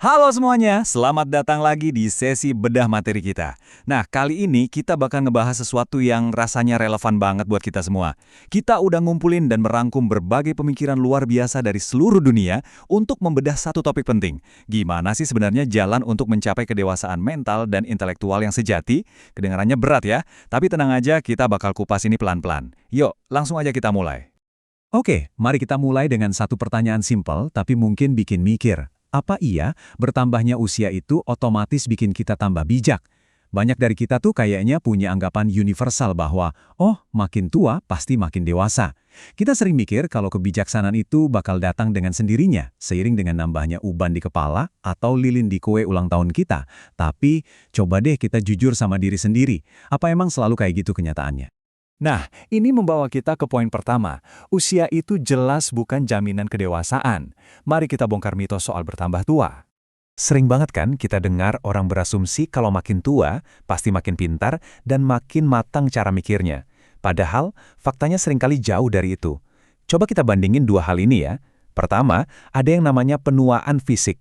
Halo semuanya, selamat datang lagi di sesi bedah materi kita. Nah, kali ini kita bakal ngebahas sesuatu yang rasanya relevan banget buat kita semua. Kita udah ngumpulin dan merangkum berbagai pemikiran luar biasa dari seluruh dunia untuk membedah satu topik penting. Gimana sih sebenarnya jalan untuk mencapai kedewasaan mental dan intelektual yang sejati? Kedengarannya berat ya, tapi tenang aja, kita bakal kupas ini pelan-pelan. Yuk, langsung aja kita mulai. Oke, mari kita mulai dengan satu pertanyaan simpel tapi mungkin bikin mikir. Apa iya, bertambahnya usia itu otomatis bikin kita tambah bijak? Banyak dari kita tuh kayaknya punya anggapan universal bahwa, oh, makin tua pasti makin dewasa. Kita sering mikir kalau kebijaksanaan itu bakal datang dengan sendirinya, seiring dengan nambahnya uban di kepala atau lilin di kue ulang tahun kita. Tapi, coba deh kita jujur sama diri sendiri. Apa emang selalu kayak gitu kenyataannya? Nah, ini membawa kita ke poin pertama. Usia itu jelas bukan jaminan kedewasaan. Mari kita bongkar mitos soal bertambah tua. Sering banget kan kita dengar orang berasumsi kalau makin tua, pasti makin pintar dan makin matang cara mikirnya. Padahal, faktanya seringkali jauh dari itu. Coba kita bandingin dua hal ini ya. Pertama, ada yang namanya penuaan fisik.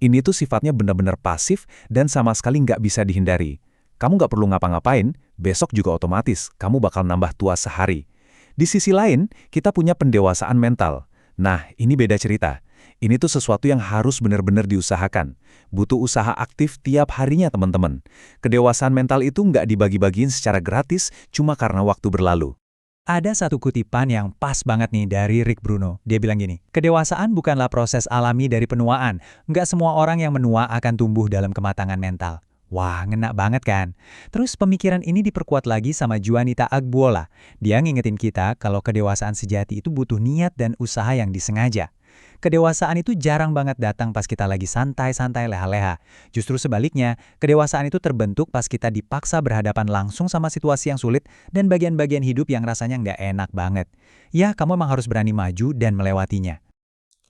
Ini tuh sifatnya benar-benar pasif dan sama sekali nggak bisa dihindari. Kamu nggak perlu ngapa-ngapain, besok juga otomatis kamu bakal nambah tua sehari. Di sisi lain, kita punya pendewasaan mental. Nah, ini beda cerita. Ini tuh sesuatu yang harus benar-benar diusahakan. Butuh usaha aktif tiap harinya, teman-teman. Kedewasaan mental itu nggak dibagi-bagiin secara gratis cuma karena waktu berlalu. Ada satu kutipan yang pas banget nih dari Rick Bruno. Dia bilang gini, kedewasaan bukanlah proses alami dari penuaan. Nggak semua orang yang menua akan tumbuh dalam kematangan mental. Wah, ngena banget kan? Terus pemikiran ini diperkuat lagi sama Juanita Agbuola. Dia ngingetin kita kalau kedewasaan sejati itu butuh niat dan usaha yang disengaja. Kedewasaan itu jarang banget datang pas kita lagi santai-santai leha-leha. Justru sebaliknya, kedewasaan itu terbentuk pas kita dipaksa berhadapan langsung sama situasi yang sulit dan bagian-bagian hidup yang rasanya nggak enak banget. Ya, kamu emang harus berani maju dan melewatinya.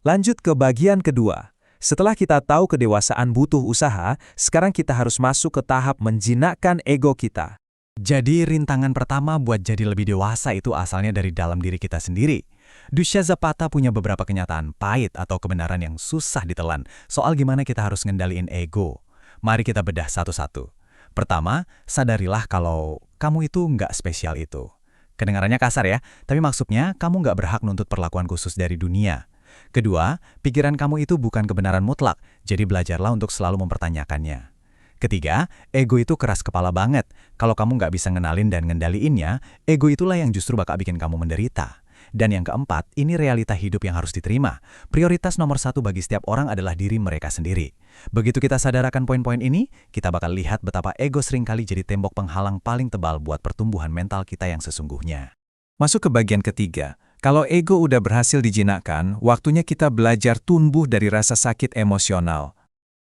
Lanjut ke bagian kedua. Setelah kita tahu kedewasaan butuh usaha, sekarang kita harus masuk ke tahap menjinakkan ego kita. Jadi rintangan pertama buat jadi lebih dewasa itu asalnya dari dalam diri kita sendiri. Duccia Zapata punya beberapa kenyataan pahit atau kebenaran yang susah ditelan soal gimana kita harus ngendaliin ego. Mari kita bedah satu-satu. Pertama, sadarilah kalau kamu itu nggak spesial itu. Kedengarannya kasar ya, tapi maksudnya kamu nggak berhak nuntut perlakuan khusus dari dunia. Kedua, pikiran kamu itu bukan kebenaran mutlak, jadi belajarlah untuk selalu mempertanyakannya. Ketiga, ego itu keras kepala banget. Kalau kamu nggak bisa ngenalin dan ngendaliinnya, ego itulah yang justru bakal bikin kamu menderita. Dan yang keempat, ini realita hidup yang harus diterima. Prioritas nomor satu bagi setiap orang adalah diri mereka sendiri. Begitu kita sadar akan poin-poin ini, kita bakal lihat betapa ego seringkali jadi tembok penghalang paling tebal buat pertumbuhan mental kita yang sesungguhnya. Masuk ke bagian ketiga. Kalau ego udah berhasil dijinakkan, waktunya kita belajar tumbuh dari rasa sakit emosional.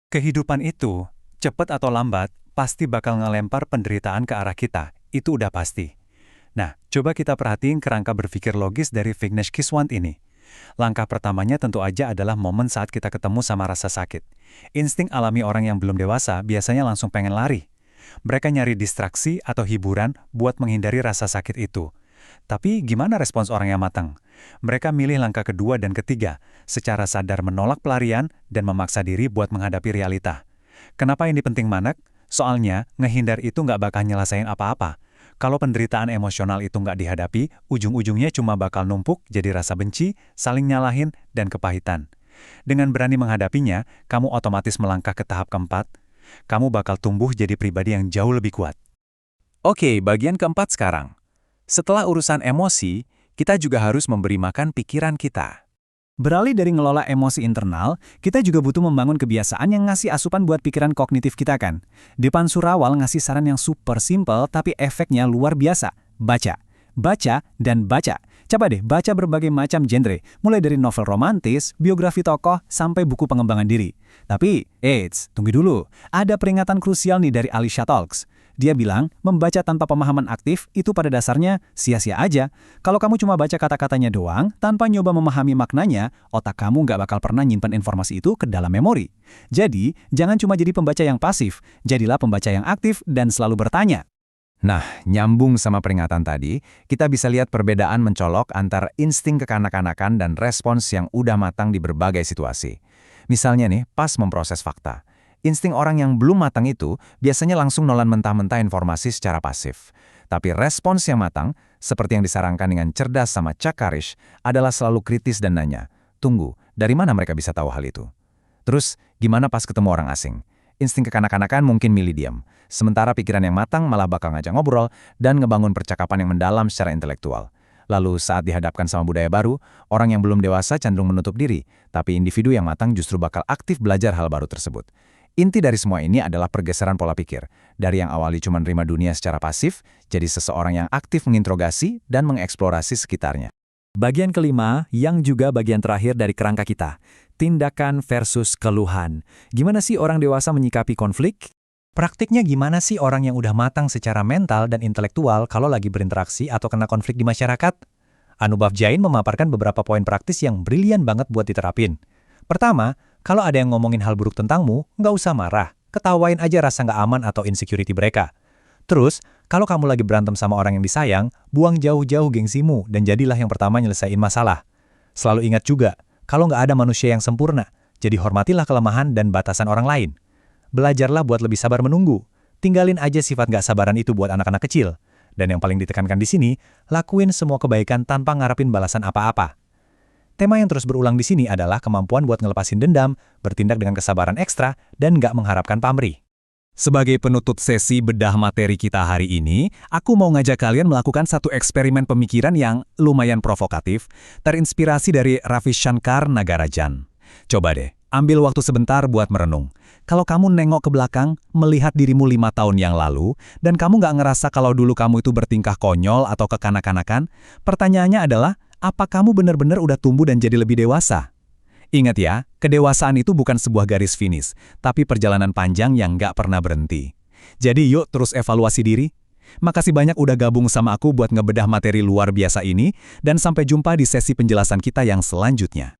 Kehidupan itu, cepat atau lambat, pasti bakal ngelempar penderitaan ke arah kita. Itu udah pasti. Nah, coba kita perhatiin kerangka berpikir logis dari Vignesh Kiswant ini. Langkah pertamanya tentu aja adalah momen saat kita ketemu sama rasa sakit. Insting alami orang yang belum dewasa biasanya langsung pengen lari. Mereka nyari distraksi atau hiburan buat menghindari rasa sakit itu. Tapi gimana respons orang yang matang? Mereka milih langkah kedua dan ketiga, secara sadar menolak pelarian dan memaksa diri buat menghadapi realita. Kenapa ini penting manak? Soalnya, ngehindar itu nggak bakal nyelesain apa-apa. Kalau penderitaan emosional itu nggak dihadapi, ujung-ujungnya cuma bakal numpuk jadi rasa benci, saling nyalahin, dan kepahitan. Dengan berani menghadapinya, kamu otomatis melangkah ke tahap keempat. Kamu bakal tumbuh jadi pribadi yang jauh lebih kuat. Oke, bagian keempat sekarang. Setelah urusan emosi, kita juga harus memberi makan pikiran kita. Beralih dari ngelola emosi internal, kita juga butuh membangun kebiasaan yang ngasih asupan buat pikiran kognitif kita kan. Depan Surawal ngasih saran yang super simple tapi efeknya luar biasa. Baca. Baca dan baca. Coba deh baca berbagai macam genre, mulai dari novel romantis, biografi tokoh, sampai buku pengembangan diri. Tapi, tunggu dulu. Ada peringatan krusial nih dari Alicia Talks. Dia bilang, membaca tanpa pemahaman aktif itu pada dasarnya sia-sia aja. Kalau kamu cuma baca kata-katanya doang, tanpa nyoba memahami maknanya, otak kamu nggak bakal pernah nyimpan informasi itu ke dalam memori. Jadi, jangan cuma jadi pembaca yang pasif, jadilah pembaca yang aktif dan selalu bertanya. Nah, nyambung sama peringatan tadi, kita bisa lihat perbedaan mencolok antara insting kekanak-kanakan dan respons yang udah matang di berbagai situasi. Misalnya nih, pas memproses fakta. Insting orang yang belum matang itu biasanya langsung nolan mentah-mentah informasi secara pasif. Tapi respons yang matang, seperti yang disarankan dengan cerdas sama Chuck Karish, adalah selalu kritis dan nanya, tunggu, dari mana mereka bisa tahu hal itu? Terus, gimana pas ketemu orang asing? Insting kekanak-kanakan mungkin milih diam, sementara pikiran yang matang malah bakal ngajak ngobrol dan ngebangun percakapan yang mendalam secara intelektual. Lalu saat dihadapkan sama budaya baru, orang yang belum dewasa cenderung menutup diri, tapi individu yang matang justru bakal aktif belajar hal baru tersebut. Inti dari semua ini adalah pergeseran pola pikir, dari yang awali cuma nerima dunia secara pasif, jadi seseorang yang aktif menginterogasi dan mengeksplorasi sekitarnya. Bagian kelima, yang juga bagian terakhir dari kerangka kita, tindakan versus keluhan. Gimana sih orang dewasa menyikapi konflik? Praktiknya gimana sih orang yang udah matang secara mental dan intelektual kalau lagi berinteraksi atau kena konflik di masyarakat? Anubhav Jain memaparkan beberapa poin praktis yang brilian banget buat diterapin. Pertama, kalau ada yang ngomongin hal buruk tentangmu, nggak usah marah. Ketawain aja rasa nggak aman atau insecurity mereka. Terus, kalau kamu lagi berantem sama orang yang disayang, buang jauh-jauh gengsimu dan jadilah yang pertama nyelesain masalah. Selalu ingat juga, kalau nggak ada manusia yang sempurna, jadi hormatilah kelemahan dan batasan orang lain. Belajarlah buat lebih sabar menunggu. Tinggalin aja sifat nggak sabaran itu buat anak-anak kecil. Dan yang paling ditekankan di sini, lakuin semua kebaikan tanpa ngarepin balasan apa-apa. Tema yang terus berulang di sini adalah kemampuan buat ngelepasin dendam, bertindak dengan kesabaran ekstra, dan nggak mengharapkan pamrih. Sebagai penutup sesi bedah materi kita hari ini, aku mau ngajak kalian melakukan satu eksperimen pemikiran yang lumayan provokatif, terinspirasi dari Ravi Shankar Nagarajan. Coba deh, ambil waktu sebentar buat merenung. Kalau kamu nengok ke belakang, melihat dirimu 5 tahun yang lalu, dan kamu nggak ngerasa kalau dulu kamu itu bertingkah konyol atau kekanak-kanakan, pertanyaannya adalah, apa kamu benar-benar udah tumbuh dan jadi lebih dewasa? Ingat ya, kedewasaan itu bukan sebuah garis finish, tapi perjalanan panjang yang nggak pernah berhenti. Jadi yuk terus evaluasi diri. Makasih banyak udah gabung sama aku buat ngebedah materi luar biasa ini, dan sampai jumpa di sesi penjelasan kita yang selanjutnya.